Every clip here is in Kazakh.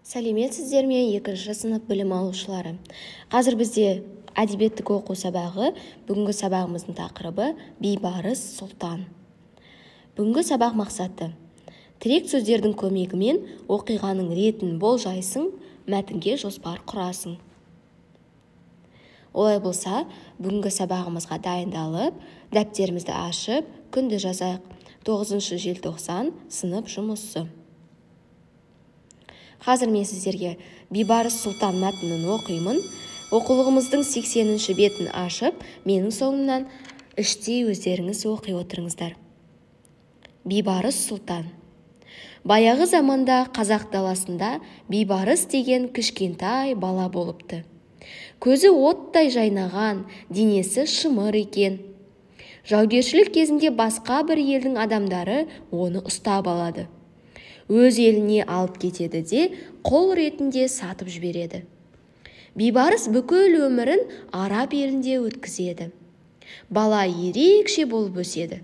Сәлеметсіздер ме, екінші сынып білім алушылары. Қазір бізде әдебиеттік оқу сабағы. Бүгінгі сабағымыздың тақырыбы Бейбарыс Сұлтан. Бүгінгі сабақ мақсаты: тірек сөздердің көмегімен оқиғаның ретін болжайсың, мәтінге жоспар құрасың. Олай болса, бүгінгі сабағымызға дайындалып, дәптерімізді ашып, күнді жазайық. 9 желтоқсан сынып жұмысы. Қазір мен сіздерге Бейбарыс Сұлтан мәтінін оқимын. Оқулығымыздың 80-ші бетін ашып, менің соңымнан іштей өздеріңіз оқи отырыңыздар. Бейбарыс Сұлтан. Баяғы заманда қазақ даласында Бейбарыс деген кішкентай бала болыпты. Көзі оттай жайнаған, денесі шымыр екен. Жаугершілік кезінде басқа бір елдің адамдары оны ұстап алады. Өз еліне алып кетеді де, қол ретінде сатып жібереді. Бейбарыс бүкіл өмірін Араб елінде өткізеді. Бала ерекше болып өседі.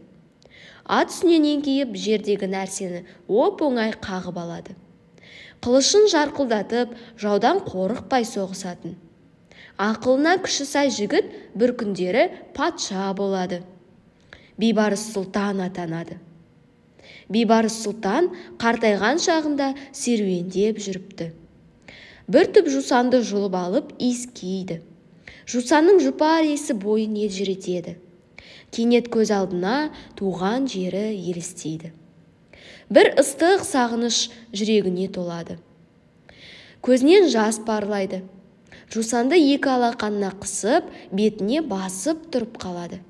Ат үстінен еңкейіп, жердегі нәрсені оп-оңай қағып алады. Қылышын жарқылдатып, жаудан қорықпай соғысатын. Ақылына күші сай жігіт бір күндері патша болады. Бейбарыс Сұлтан атанады. Бейбарыс Сұлтан қартайған шағында серуендеп жүріпті. Бір түп жусанды жұлып алып иіскейді. Жусанның жұпар иісі бойын елжіретеді. Кенет көз алдына туған жері елестейді. Бір ыстық сағыныш жүрегіне толады. Көзінен жас парлайды. Жусанды екі алақанына қысып, бетіне басып тұрып қалады.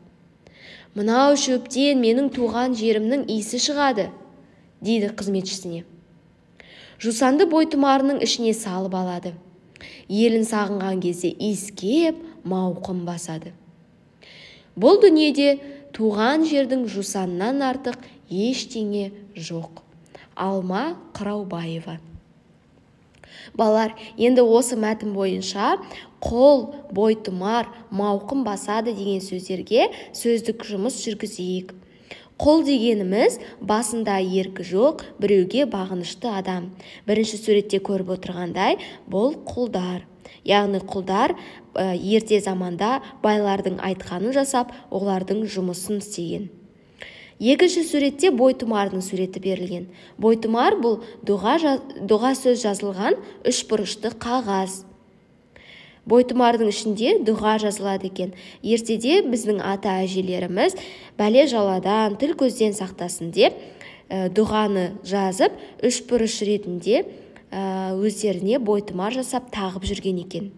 «Мынау шөптен менің туған жерімнің иісі шығады», дейді қызметшісіне. Жусанды бойтұмарының ішіне салып алады. Елін сағынған кезде иіскеп, мауқын басады. Бұл дүниеде туған жердің жусанынан артық ештеңе жоқ. Алма Қыраубаева. Балар, енді осы мәтін бойынша қол, бойтұмар, мауқын басады деген сөздерге сөздік жұмыс жүргізейік. Қол дегеніміз басында еркі жоқ, біреуге бағынышты адам. Бірінші суретте көріп отырғандай, бұл құлдар. Яғни құлдар ерте заманда байлардың айтқанын жасап, олардың жұмысын істеген. Екінші суретте бойтұмардың суреті берілген. Бойтұмар бұл дұға сөз жазылған үшбұрышты қағаз. Бойтұмардың ішінде дұға жазылады екен. Ертеде біздің ата-әжелеріміз бәле жаладан, тіл көзден сақтасын деп, дұғаны жазып, үшбұрыш ретінде өздеріне бойтұмар жасап тағып жүрген екен.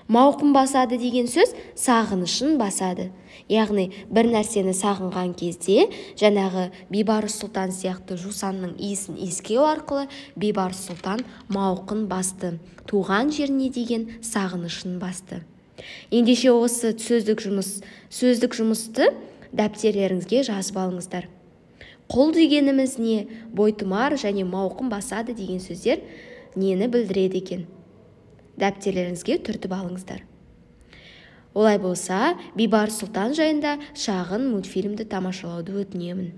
Мауқын басады деген сөз сағынышын басады. Яғни бір нәрсені сағынған кезде, жаңағы Бейбарыс Сұлтан сияқты жусанның иісін иіскеу арқылы Бейбарыс Сұлтан мауқын басты. Туған жеріне деген сағынышын басты. Ендеше осы сөздік жұмысты дәптерлеріңізге жазып алыңыздар. Құл дегеніміз не, бойтұмар және мауқын басады деген сөздер нені білдіреді екен? Дәптерлеріңізге түртіп алыңыздар. Олай болса, Бейбарыс Сұлтан жайында шағын мультфильмді тамашалауды өтінемін.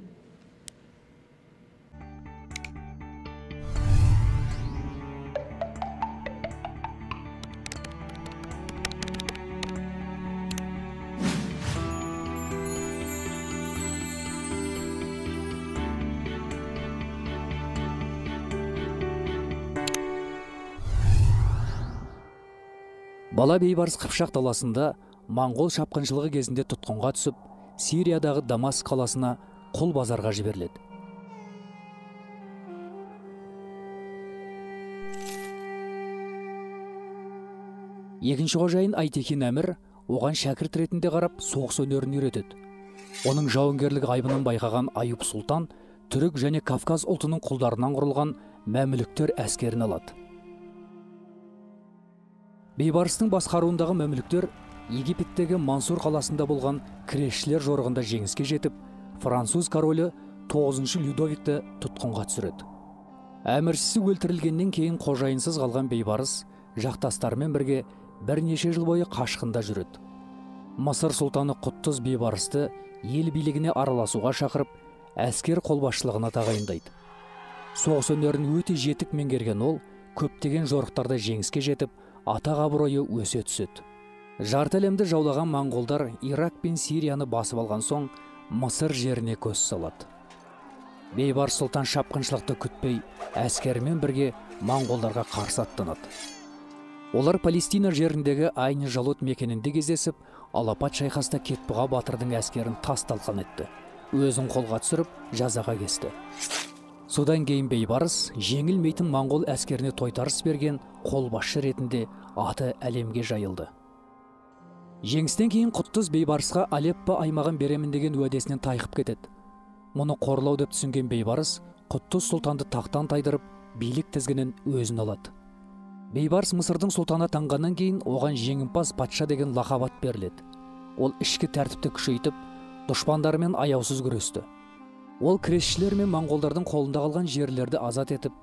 Бала Бейбарыс Қыпшақ даласында Моңғол шапқыншылығы кезінде тұтқынға түсіп, Сириядағы Дамаск қаласына құл базарға жіберіледі. Екінші қожайын Айтекен әмір оған шәкірт ретінде қарап соғыс өнерін үйретеді. Оның жауынгерлік айбынын байқаған Аюп Сұлтан түрік және Кавказ ұлтының құлдарынан құрылған мәмлүктер әскерін алады. Бейбарыстың басқаруындағы мәмлүктер Египеттегі Мансур қаласында болған кресшілер жорығында жеңіске жетіп, француз королі 9-шы Людовикті тұтқынға түсіреді. Әміршісі өлтірілгеннен кейін қожайынсыз қалған Бейбарыс жақтастарымен бірге бірнеше жыл бойы қашқында жүреді. Мысыр сұлтаны Құттыз Бейбарысты ел билігіне араласуға шақырып, әскер қолбасшылығына тағайындайды. Соғыс өнерін өте жетік меңгерген ол, көптеген жорықтарда жеңіске жетіп, атақ абыройы өсе түседі. Жарты әлемді жаулаған моңғолдар Ирак пен Сирияны басып алған соң Мысыр жеріне көз салады. Бейбарыс сұлтан шапқыншылықты күтпей, әскерімен бірге моңғолдарға қарсы аттанады. Олар Палестина жеріндегі Айны Жалот мекенінде кездесіп, алапат шайқаста Кетбұға батырдың әскерін тас-талқан етті. Өзін қолға түсіріп, жазаға кесті. Содан кейін Бейбарыс жеңілмейтін моңғол әскеріне тойтарыс берген қолбасшы ретінде аты әлемге жайылды. Жеңістен кейін Құттыз Бейбарысқа Алеппо аймағын беремін деген уәдесінен тайқып кетеді. Мұны қорлау деп түсінген Бейбарыс Құттыз сұлтанды тақтан тайдырып, билік тізгінін өзін алады. Бейбарыс Мысырдың сұлтаны атанғаннан кейін оған жеңімпаз патша деген лақап ат беріледі. Ол ішкі тәртіпті күшейтіп, дұшпандарымен аяусыз күресті. Ол кресшілер мен моңғолдардың қолында қалған жерлерді азат етіп,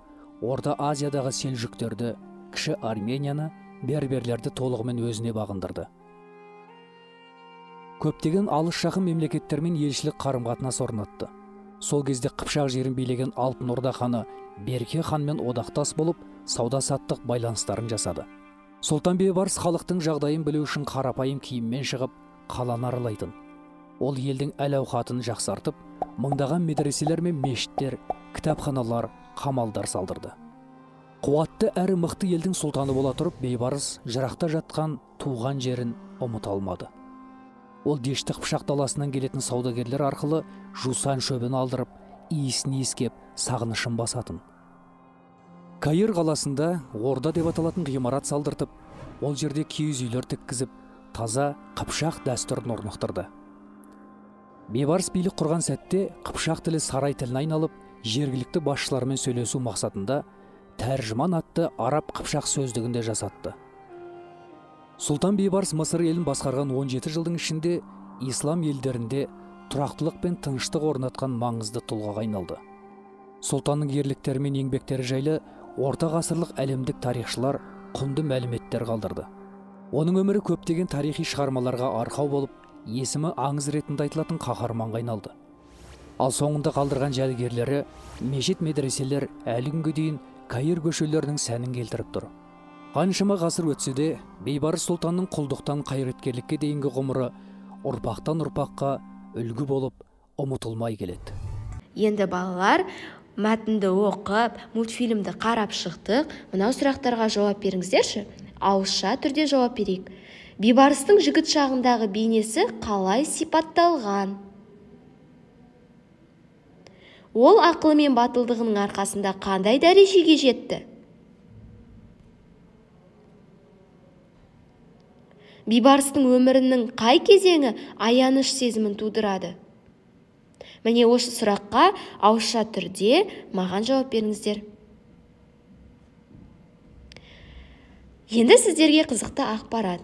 Орта Азиядағы селжүктерді, кіші Арменияны, берберлерді толығымен өзіне бағындырды. Көптеген алыс жақын мемлекеттермен елшілік қарым-қатынас орнатты. Сол кезде Қыпшақ жерін билеген Алтын Орда ханы Берке ханмен одақтас болып, сауда-саттық байланыстарын жасады. Сұлтан Бейбарыс халықтың жағдайын білу үшін қарапайым киіммен шығып, қаланы аралайтын. Ол елдің әл-ауқатын жақсартып, мыңдаған медреселер мен мешіттер, кітапханалар, қамалдар салдырды. Қуатты әрі мықты елдің сұлтаны бола тұрып, Бейбарыс жырақта жатқан туған жерін ұмыта алмады. Ол Дешті Қыпшақ даласынан келетін саудагерлер арқылы жусан шөбін алдырып, иісін иіскеп, сағынышын басатын. Каир қаласында Орда деп аталатын ғимарат салдыртып, ол жерде киіз үйлер тіккізіп, таза Қыпшақ дәстүрін орнықтырды. Бейбарыс билік құрған сәтте Қыпшақ тілі сарай тіліне айналып, жергілікті басшылармен сөйлесу мақсатында тәржіман атты араб Қыпшақ сөздігінде жасатты. Сұлтан Бейбарыс Мысыр елін басқарған 17 жылдың ішінде ислам елдерінде тұрақтылық пен тыныштық орнатқан маңызды тұлғаға айналды. Сұлтанның ерліктері мен еңбектері жайлы орта ғасырлық әлемдік тарихшылар құнды мәліметтер қалдырды. Оның өмірі көптеген тарихи шығармаларға арқау болып, есімі аңыз ретінде айтылатын қаһарманға айналды. Ал соңында қалдырған жәдігерлері, мешіт медреселер әлі күнге дейін Каир көшелерінің сәнін келтіріп тұр. Қаншама ғасыр өтсе де, Бейбарыс сұлтанның құлдықтан қайраткерлікке дейінгі ғұмыры ұрпақтан ұрпаққа үлгі болып, ұмытылмай келеді. Енді балалар, мәтінді оқып, мультфильмді қарап шықтық. Мынау сұрақтарға жауап беріңіздерші. Ауызша түрде жауап берейік. Бейбарыстың жігіт шағындағы бейнесі қалай сипатталған? Ол ақылы мен батылдығының арқасында қандай дәрежеге жетті? Бейбарыстың өмірінің қай кезеңі аяныш сезімін тудырады? Міне осы сұраққа ауызша түрде маған жауап беріңіздер. Енді сіздерге қызықты ақпарат.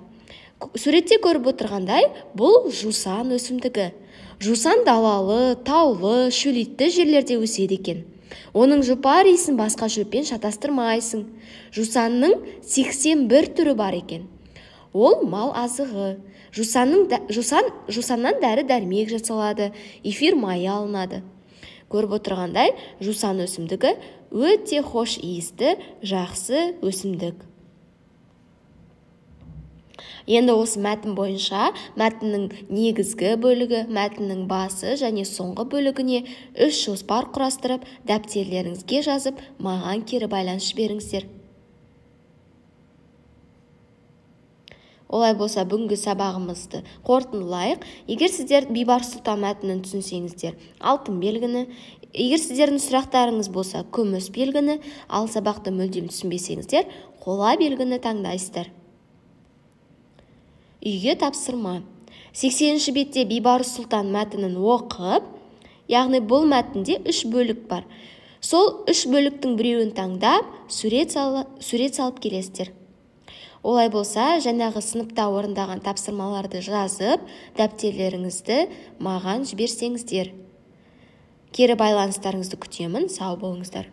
Суретте көріп отырғандай, бұл жусан өсімдігі. Жусан далалы, таулы, шөлейтті жерлерде өседі екен. Оның жұпар иісін басқа шөппен шатастырмайсың. Жусанның 81 түрі бар екен. Ол мал азығы. Жусаннан дәрі-дәрмек жасалады, эфир майы алынады. Көріп отырғандай, жусан өсімдігі өте хош иісті, жақсы өсімдік. Енді осы мәтін бойынша мәтіннің негізгі бөлігі, мәтіннің басы және соңғы бөлігіне 3 жоспар құрастырып, дәптерлеріңізге жазып, маған кері байланыс беріңіздер. Олай болса, бүгінгі сабағымызды қорытындылайық. Егер сіздер Бейбарыс сұлтан мәтінін түсінсеңіздер, алтын белгіні, егер сіздердің сұрақтарыңыз болса, күміс белгіні, ал сабақты мүлдем түсінбесеңіздер, қола белгіні таңдайсыздар. Үйге тапсырма. 80-ші бетте Бейбарыс сұлтан мәтінін оқып, яғни бұл мәтінде 3 бөлік бар. Сол 3 бөліктің біреуін таңдап, сурет салып келесіздер. Олай болса, жаңағы сыныпта орындаған тапсырмаларды жазып, дәптерлеріңізді маған жіберсеңіздер. Кері байланыстарыңызды күтемін. Сау болыңыздар.